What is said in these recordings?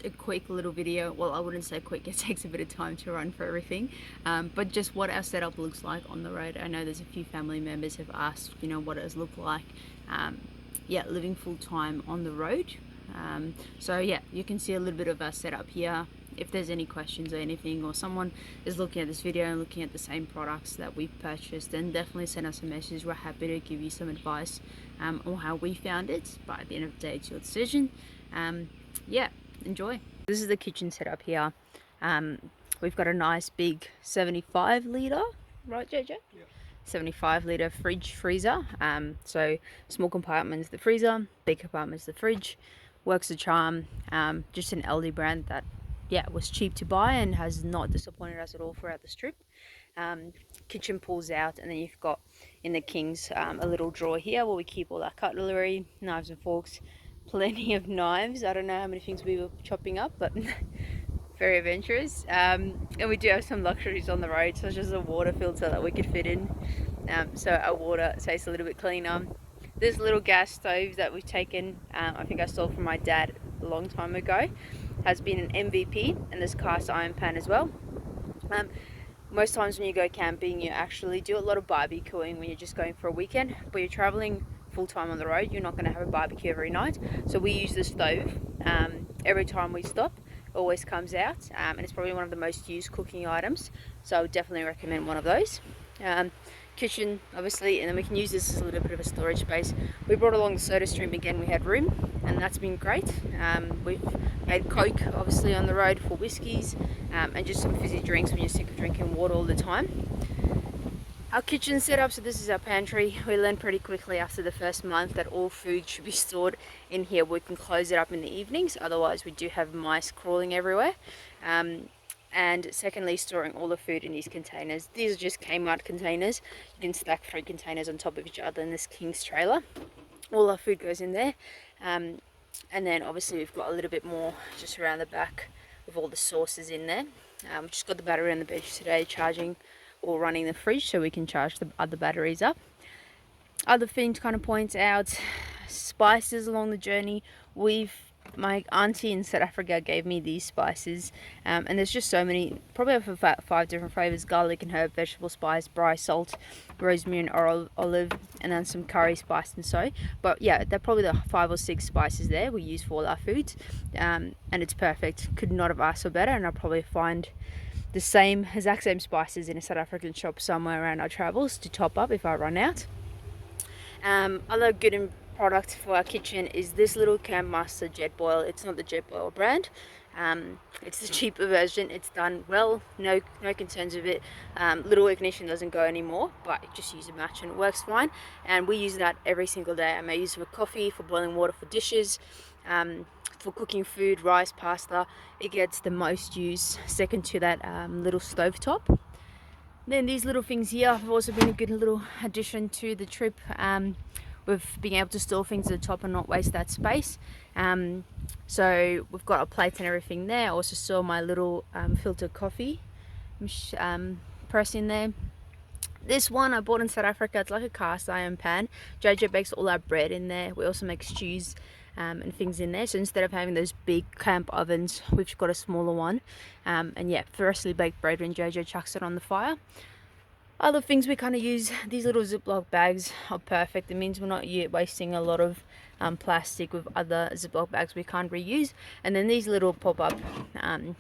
just a quick little video. Well, I wouldn't say quick, it takes a bit of time to run for everything, but just what our setup looks like on the road. I know there's a few family members have asked, you know, what it look like, yeah, living full-time on the road. So yeah, you can see a little bit of our setup here. If there's any questions or anything, or someone is looking at this video and looking at the same products that we've purchased, then definitely send us a message. We're happy to give you some advice on how we found it, but at the end of the day, it's your decision. Yeah, enjoy. This is the kitchen setup here. We've got a nice big 75 litre, right JJ? Yeah. 75 litre fridge freezer. So small compartments the freezer, big compartments the fridge. Works a charm. Just an Aldi brand that, yeah, was cheap to buy and has not disappointed us at all throughout the strip. Kitchen pulls out, and then you've got in the Kings a little drawer here where we keep all our cutlery, knives and forks, plenty of knives. I don't know how many things we were chopping up, but very adventurous. And we do have some luxuries on the road, such as a water filter that we could fit in, so our water tastes a little bit cleaner. This little gas stove that we've taken, I think I stole from my dad a long time ago, has been an MVP, and this cast iron pan as well. Most times when you go camping, you actually do a lot of barbecuing when you're just going for a weekend, but you're traveling full time on the road, you're not going to have a barbecue every night. So we use the stove every time we stop. It always comes out, and it's probably one of the most used cooking items, so I would definitely recommend one of those. Kitchen obviously, and then we can use this as a little bit of a storage space. We brought along the soda stream again, we had room, and that's been great. We've had Coke obviously on the road for whiskies, and just some fizzy drinks when you're sick of drinking water all the time. Our kitchen setup, so this is our pantry. We learned pretty quickly after the first month that all food should be stored in here. We can close it up in the evenings, otherwise we do have mice crawling everywhere. And secondly, storing all the food in these containers. These are just Kmart containers. You can stack 3 containers on top of each other in this King's trailer. All our food goes in there. And then obviously we've got a little bit more just around the back with all the sauces in there. We've just got the battery on the bench today charging or running the fridge so we can charge the other batteries up. Other thing to kind of point out, spices along the journey. My auntie in South Africa gave me these spices, and there's just so many, probably over 5 different flavors: garlic and herb, vegetable spice, braai salt, rosemary and olive, and then some curry spice and so. But yeah, they're probably the 5 or 6 spices there we use for all our foods, and it's perfect. Could not have asked for better, and I'll probably find the exact same spices in a South African shop somewhere around our travels to top up if I run out. Other good product for our kitchen is this little Camp Master jet boil. It's not the jet boil brand. It's the cheaper version. It's done well, no concerns with it. Little ignition doesn't go anymore, but just use a match and it works fine. And we use that every single day. I may use it for coffee, for boiling water, for dishes, for cooking food, rice, pasta. It gets the most use, second to that little stove top. Then these little things here have also been a good little addition to the trip, with being able to store things at the top and not waste that space. So we've got our plates and everything there. I also saw my little filtered coffee press in there. This one I bought in South Africa. It's like a cast iron pan. JJ bakes all our bread in there. We also make stews and things in there. So instead of having those big camp ovens, we've got a smaller one. And yeah, freshly baked bread when JJ chucks it on the fire. Other things we kind of use, these little Ziploc bags are perfect. It means we're not wasting a lot of plastic with other Ziploc bags we can't reuse. And then these little pop-up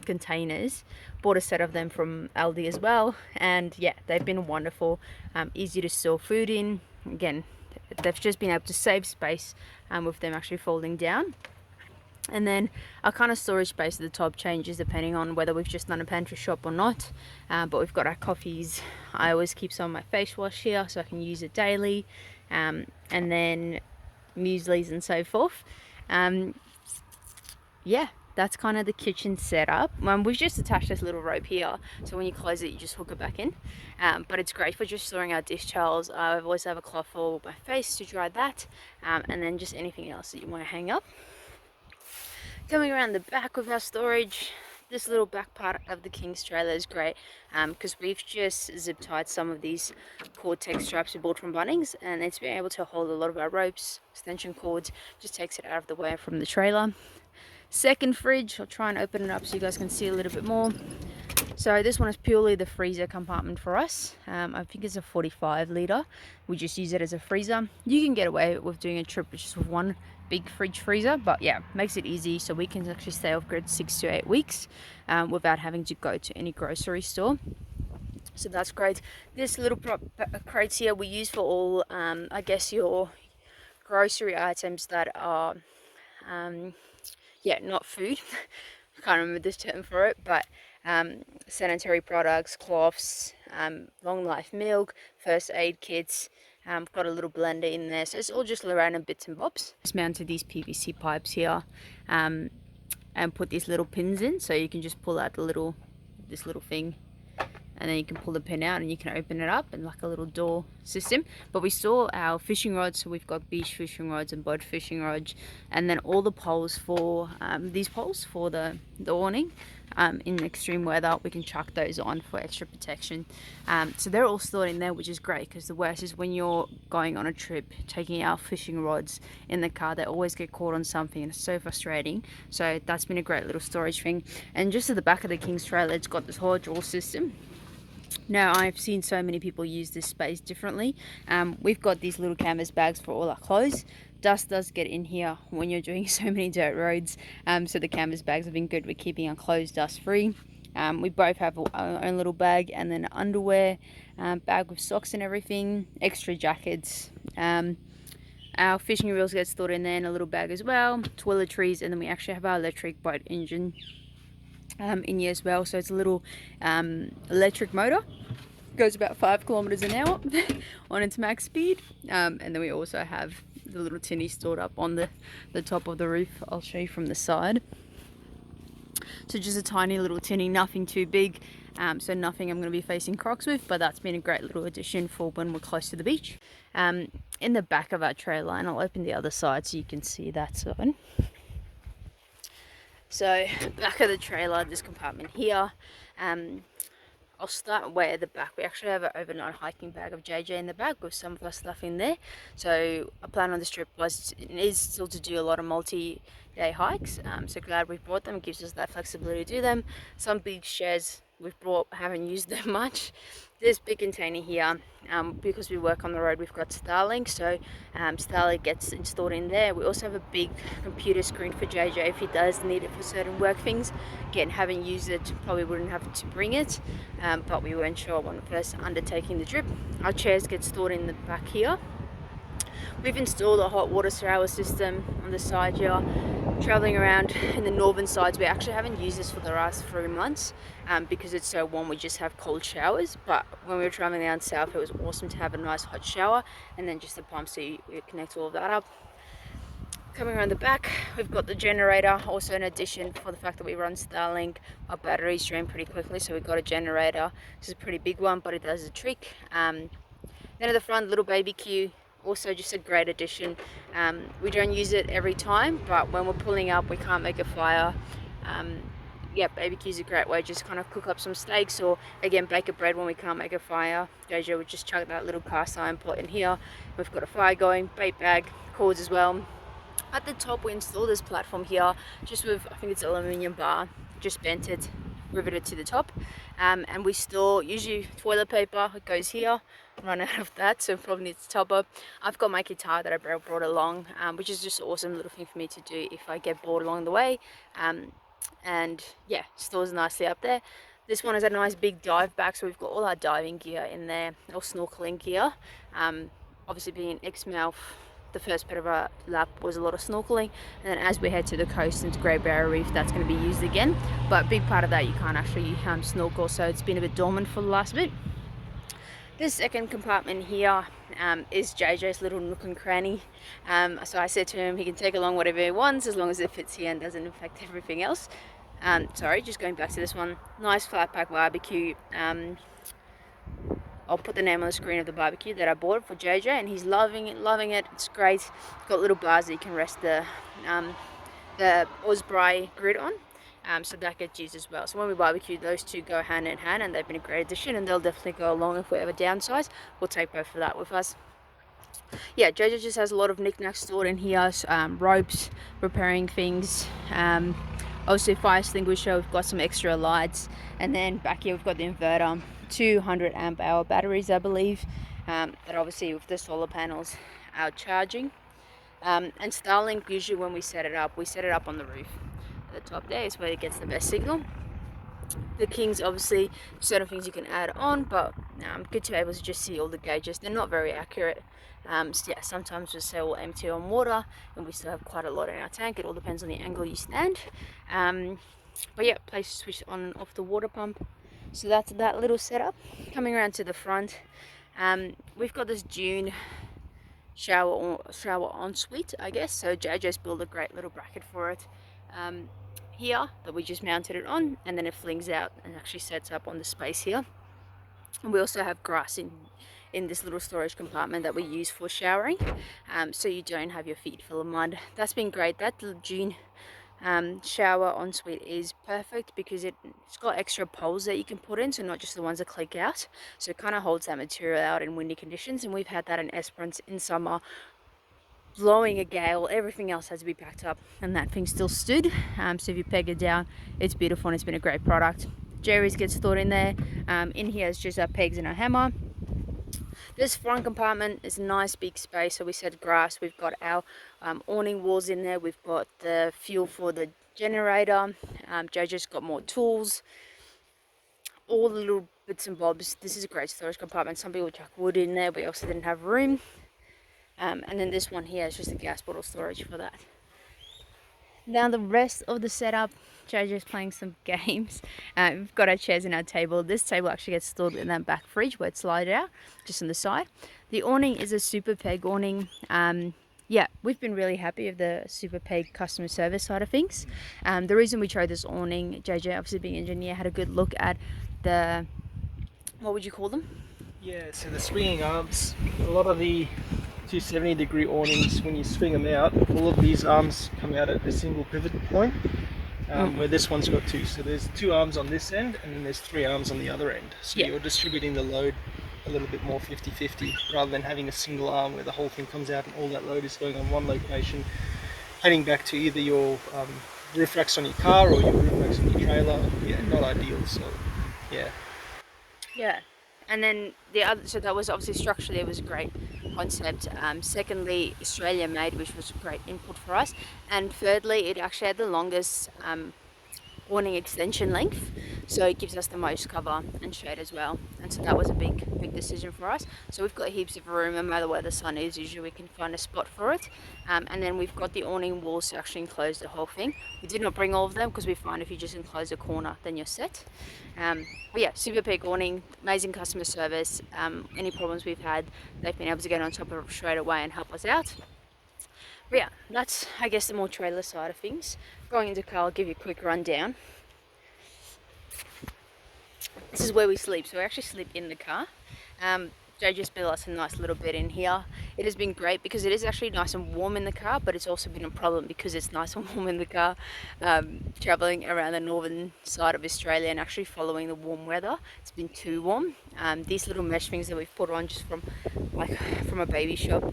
containers, bought a set of them from Aldi as well, and yeah, they've been wonderful. Easy to store food in. Again, they've just been able to save space with them actually folding down. And then our kind of storage space at the top changes depending on whether we've just done a pantry shop or not, but we've got our coffees. I always keep some of my face wash here so I can use it daily, and then mueslis and so forth. Yeah, that's kind of the kitchen setup. We've just attached this little rope here, so when you close it you just hook it back in, but it's great for just storing our dish towels. I always have a cloth for my face to dry that, and then just anything else that you want to hang up. Coming around the back of our storage, this little back part of the King's trailer is great, because we've just zip tied some of these Cortex straps we bought from Bunnings, and it's been able to hold a lot of our ropes, extension cords, just takes it out of the way from the trailer. Second fridge, I'll try and open it up so you guys can see a little bit more. So this one is purely the freezer compartment for us. I think it's a 45 litre. We just use it as a freezer. You can get away with doing a trip just with one big fridge freezer, but yeah, makes it easy so we can actually stay off grid 6 to 8 weeks without having to go to any grocery store. So that's great. This little crates here we use for all, I guess, your grocery items that are, yeah, not food. I can't remember this term for it, but sanitary products, cloths, long life milk, first aid kits. Got a little blender in there, so it's all just random bits and bobs. Just mounted these PVC pipes here, and put these little pins in, so you can just pull out this little thing, and then you can pull the pin out and you can open it up, and like a little door system. But we store our fishing rods, so we've got beach fishing rods and boat fishing rods, and then all the poles for these poles for the awning. In extreme weather, we can chuck those on for extra protection. So they're all stored in there, which is great, because the worst is when you're going on a trip, taking out fishing rods in the car, they always get caught on something and it's so frustrating. So that's been a great little storage thing. And just at the back of the King's trailer, it's got this hydraulic system. Now, I've seen so many people use this space differently. We've got these little canvas bags for all our clothes. Dust does get in here when you're doing so many dirt roads, so the canvas bags have been good with keeping our clothes dust free. We both have our own little bag, and then underwear, bag with socks and everything, extra jackets. Our fishing reels get stored in there in a little bag as well, toiletries, and then we actually have our electric boat engine in here as well. So it's a little electric motor, goes about 5 kilometers an hour on its max speed, and then we also have the little tinny stored up on the top of the roof. I'll show you from the side. So just a tiny little tinny, nothing too big, so nothing I'm going to be facing crocs with, but that's been a great little addition for when we're close to the beach. In the back of our trailer, and I'll open the other side so you can see that side. So back of the trailer, this compartment here, I'll start way at the back. We actually have an overnight hiking bag of JJ in the back with some of our stuff in there. So our plan on this trip is still to do a lot of multi-day hikes. So glad we brought them. It gives us that flexibility to do them. Some big shares we've brought, haven't used them much. This big container here, because we work on the road, we've got Starlink, so Starlink gets installed in there. We also have a big computer screen for JJ if he does need it for certain work things. Again, having used it, probably wouldn't have to bring it, but we weren't sure when first undertaking the trip. Our chairs get stored in the back here. We've installed a hot water shower system on the side here. Traveling around in the northern sides, we actually haven't used this for the last 3 months because it's so warm. We just have cold showers, but when we were traveling down south, it was awesome to have a nice hot shower, and then just the pump, so you connect all of that up. Coming around the back, we've got the generator, also in addition for the fact that we run Starlink. Our batteries drain pretty quickly, so we've got a generator. This is a pretty big one, but it does the trick. Then at the front, little barbecue. Also just a great addition. We don't use it every time, but when we're pulling up, we can't make a fire. Yeah, barbecue's a great way, just kind of cook up some steaks, or again, bake a bread when we can't make a fire. JJ would just chuck that little cast iron pot in here. We've got a fire going, bait bag, cords as well. At the top, we installed this platform here, just with, I think it's aluminium bar, just bent it, riveted to the top, and we store usually toilet paper. It goes here. Run out of that, so probably needs to top up. I've got my guitar that I brought along, which is just an awesome little thing for me to do if I get bored along the way, and yeah, stores nicely up there. This one has a nice big dive back, so we've got all our diving gear in there, all snorkeling gear. Obviously being in Exmouth, the first bit of our lap was a lot of snorkeling, and then as we head to the coast into Great Barrier Reef, that's going to be used again, but a big part of that you can't actually snorkel, so it's been a bit dormant for the last bit. This second compartment here is JJ's little nook and cranny. So I said to him he can take along whatever he wants as long as it fits here and doesn't affect everything else. Sorry, just going back to this one. Nice flat pack barbecue. I'll put the name on the screen of the barbecue that I bought for JJ, and he's loving it. It's great. Got little bars that you can rest the Osprey grid on. So that gets used as well. So when we barbecue, those two go hand in hand, and they've been a great addition, and they'll definitely go along if we ever downsize. We'll take both of that with us. Yeah, Jojo just has a lot of knickknacks stored in here, ropes, repairing things, also fire extinguisher. We've got some extra lights, and then back here we've got the inverter, 200 amp hour batteries, I believe, that obviously with the solar panels are charging. And Starlink, usually when we set it up on the roof. At the top there is where it gets the best signal. The Kings, obviously certain things you can add on, but good to be able to just see all the gauges. They're not very accurate. So yeah, sometimes we sell MT1 water and we still have quite a lot in our tank. It all depends on the angle you stand. But yeah, place to switch on and off the water pump. So that's that little setup. Coming around to the front, we've got this Dune shower ensuite, I guess. So Jay just built a great little bracket for it. Here that we just mounted it on, and then it flings out and actually sets up on the space here. And we also have grass in this little storage compartment that we use for showering, so you don't have your feet full of mud. That's been great. That June shower ensuite is perfect because it's got extra poles that you can put in, so not just the ones that click out, so it kind of holds that material out in windy conditions. And we've had that in Esperance in summer, blowing a gale, everything else has to be packed up, and that thing still stood. So if you peg it down, it's beautiful and it's been a great product. Jerry's gets stored in there. In here is just our pegs and our hammer. This front compartment is a nice big space, so we set grass. We've got our awning walls in there. We've got the fuel for the generator. Jojo's got more tools, all the little bits and bobs. This is a great storage compartment. Some people chuck wood in there, we also didn't have room. And then this one here is just a gas bottle storage for that. Now the rest of the setup, Jojo's playing some games. We've got our chairs and our table. This table actually gets stored in that back fridge where it slides out, just on the side. The awning is a super peg awning. Yeah, we've been really happy with the super peg customer service side of things. The reason we chose this awning, Jojo, obviously being an engineer, had a good look at the, what would you call them? Yeah, so the swinging arms, a lot of the 270-degree awnings, when you swing them out, all of these arms come out at a single pivot point, where this one's got two. So there's two arms on this end, and then there's three arms on the other end. So you're distributing the load a little bit more 50-50, rather than having a single arm where the whole thing comes out and all that load is going on one location, heading back to either your roof racks on your car or your roof racks on your trailer. Yeah, not ideal, so yeah. Yeah. And then the other, so that was obviously structurally it was a great concept. Secondly, Australia made, which was a great input for us. And thirdly, it actually had the longest awning extension length, so it gives us the most cover and shade as well. And so that was a big decision for us. So we've got heaps of room, no matter where the sun is, usually we can find a spot for it. And then we've got the awning walls to actually enclose the whole thing. We did not bring all of them because we find if you just enclose a corner, then you're set. But yeah, super big awning, amazing customer service. Any problems we've had, they've been able to get on top of it straight away and help us out. But yeah, that's, I guess, the more trailer side of things. Going into the car, I'll give you a quick rundown. This is where we sleep, so we actually sleep in the car. Joe just built us a nice little bed in here. It has been great because it is actually nice and warm in the car, but it's also been a problem because it's nice and warm in the car, traveling around the northern side of Australia and actually following the warm weather. It's been too warm. These little mesh things that we've put on just from a baby shop,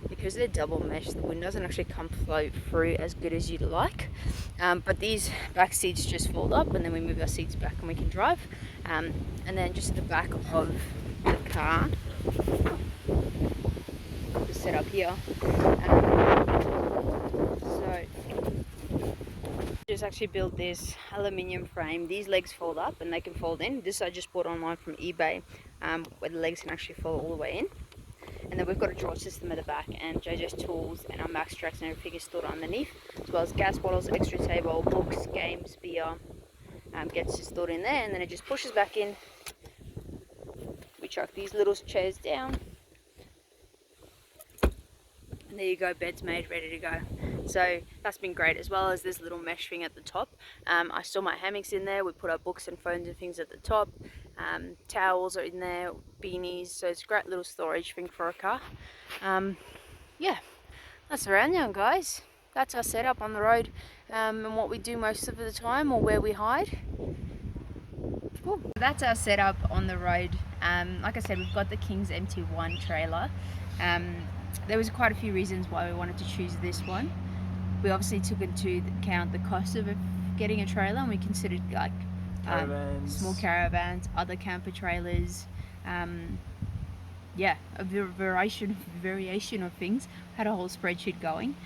because they're double mesh, the wind doesn't actually come flow through as good as you'd like. But these back seats just fold up, and then we move our seats back and we can drive. And then just at the back of the car, just set up here. So just actually built this aluminium frame. These legs fold up and they can fold in. This I just bought online from eBay, where the legs can actually fold all the way in. And then we've got a drawer system at the back, and JoJo's tools and our max tracks and everything is stored underneath, as well as gas bottles, extra table, books, games, beer, gets stored in there, and then it just pushes back in. We chuck these little chairs down, and there you go, bed's made, ready to go. So that's been great, as well as this little mesh thing at the top. I store my hammocks in there. We put our books and phones and things at the top. Towels are in there, beanies, so it's a great little storage thing for a car. Yeah, that's around now, guys. That's our setup on the road, and what we do most of the time, or where we hide. Cool. That's our setup on the road. Like I said, we've got the King's MT1 trailer. There was quite a few reasons why we wanted to choose this one. We obviously took into account the cost of getting a trailer, and we considered like small caravans, other camper trailers, yeah, a variation of things. Had a whole spreadsheet going,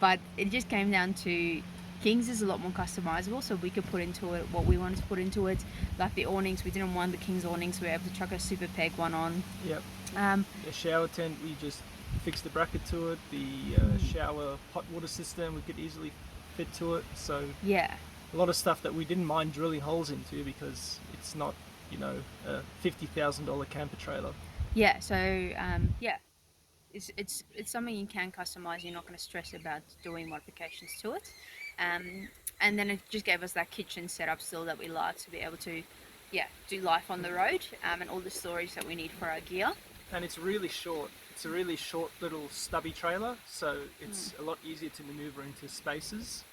but it just came down to Kings is a lot more customizable, so we could put into it what we wanted to put into it. Like the awnings, we didn't want the King's awnings, so we were able to chuck a super peg one on. Yep. The shower tent, we just fixed the bracket to it. The shower hot water system, we could easily fit to it. So yeah, a lot of stuff that we didn't mind drilling holes into because it's not, you know, a $50,000 camper trailer. Yeah. So yeah, it's something you can customize. You're not going to stress about doing modifications to it. And then it just gave us that kitchen setup still that we like to be able to, yeah, do life on the road, and all the storage that we need for our gear. And it's really short. It's a really short little stubby trailer, so it's a lot easier to maneuver into spaces.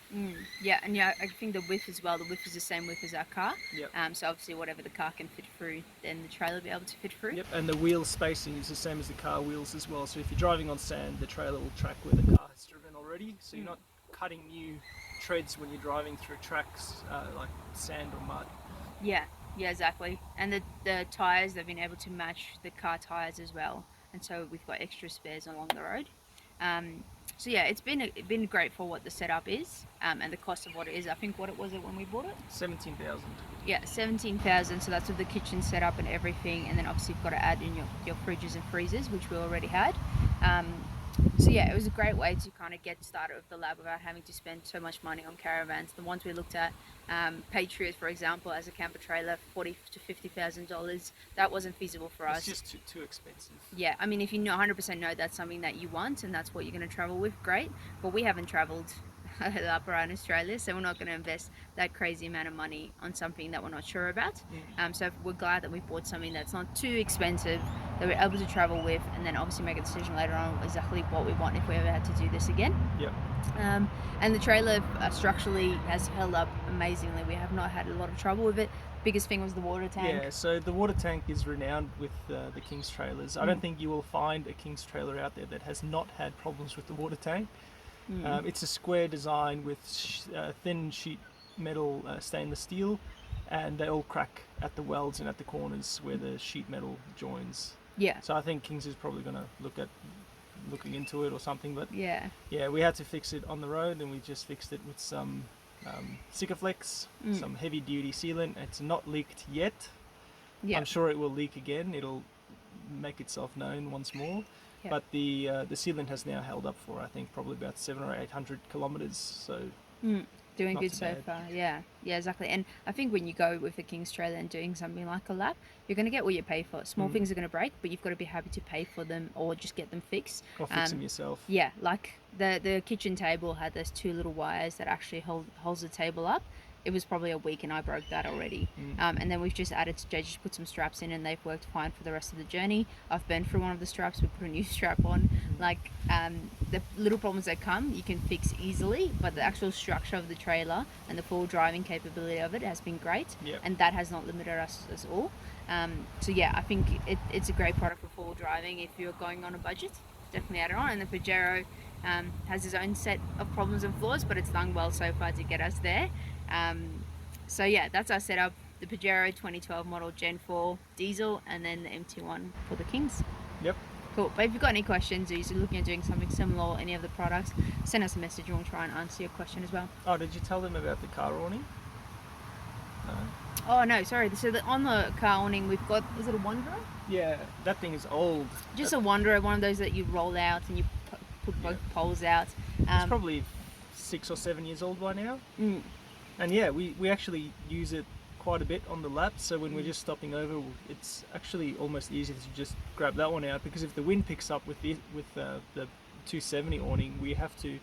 Yeah, and yeah, I think the width as well. The width is the same width as our car. Yep. So obviously, whatever the car can fit through, then the trailer will be able to fit through. Yep. And the wheel spacing is the same as the car wheels as well. So if you're driving on sand, the trailer will track where the car has driven already. So you're not cutting new treads when you're driving through tracks like sand or mud. Yeah, exactly. And the tires, they've been able to match the car tires as well, and so we've got extra spares along the road. So yeah, it's been great for what the setup is, and the cost of what it is. I think what was it when we bought it? 17,000. Yeah, 17,000. So that's with the kitchen setup and everything, and then obviously you've got to add in your fridges and freezers, which we already had. So yeah, it was a great way to kind of get started with the lab without having to spend so much money on caravans. The ones we looked at, Patriot, for example, as a camper trailer, $40,000 to $50,000. That wasn't feasible for us. It's just too expensive. Yeah, I mean, if you 100% know that's something that you want and that's what you're going to travel with, great. But we haven't traveled up around Australia, so we're not going to invest that crazy amount of money on something that we're not sure about. So we're glad that we bought something that's not too expensive, that we're able to travel with, and then obviously make a decision later on exactly what we want if we ever had to do this again. Yep. And the trailer structurally has held up amazingly. We have not had a lot of trouble with it. Biggest thing was the water tank. Yeah, so the water tank is renowned with the King's trailers. I don't think you will find a King's trailer out there that has not had problems with the water tank. It's a square design with thin sheet metal stainless steel, and they all crack at the welds and at the corners where the sheet metal joins. Yeah. So I think King's is probably going to looking into it or something, but yeah, we had to fix it on the road, and we just fixed it with some Sikaflex, some heavy duty sealant. It's not leaked yet. Yeah. I'm sure it will leak again. It'll make itself known once more. Yep. But the sealant has now held up for, I think, probably about 700 or 800 kilometers. So doing good so far. Yeah, exactly. And I think when you go with the King's trailer and doing something like a lap, you're going to get what you pay for. Small things are going to break, but you've got to be happy to pay for them or just get them fixed. Or fix them yourself. Yeah, like the kitchen table had those two little wires that actually holds the table up. It was probably a week and I broke that already. And then we've just added, Jay just put some straps in and they've worked fine for the rest of the journey. I've burned through one of the straps, we put a new strap on. Like the little problems that come, you can fix easily, but the actual structure of the trailer and the full driving capability of it has been great. Yep. And that has not limited us at all. So yeah, I think it's a great product for full driving if you're going on a budget. Definitely add it on. And the Pajero has its own set of problems and flaws, but it's done well so far to get us there. So yeah, that's our setup. The Pajero 2012 model Gen 4 diesel, and then the MT1 for the Kings. Yep. Cool. But if you've got any questions or you're looking at doing something similar or any of the products, send us a message and we'll try and answer your question as well. Oh, did you tell them about the car awning? Oh no, sorry. So on the car awning we've got, is it a Wanderer? Yeah, that thing is old. Just a Wanderer, one of those that you roll out and you put both poles out. It's probably 6 or 7 years old by now. And yeah, we actually use it quite a bit on the lap, so when we're just stopping over, it's actually almost easier to just grab that one out, because if the wind picks up with the 270 awning, we have to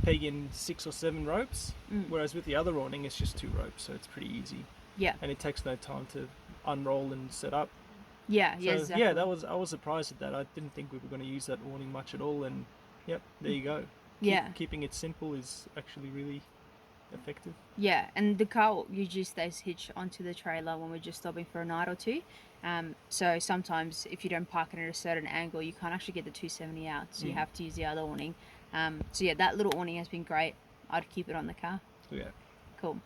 peg in 6 or 7 ropes, whereas with the other awning it's just 2 ropes, so it's pretty easy. Yeah. And it takes no time to unroll and set up. Yeah, so, exactly. Yeah, I was surprised at that. I didn't think we were going to use that awning much at all, and yep, there you go. Keeping it simple is actually really effective. Yeah, and the car usually stays hitched onto the trailer when we're just stopping for a night or two. So sometimes if you don't park it at a certain angle, you can't actually get the 270 out, so you have to use the other awning. So yeah, that little awning has been great. I'd keep it on the car. Yeah. Cool.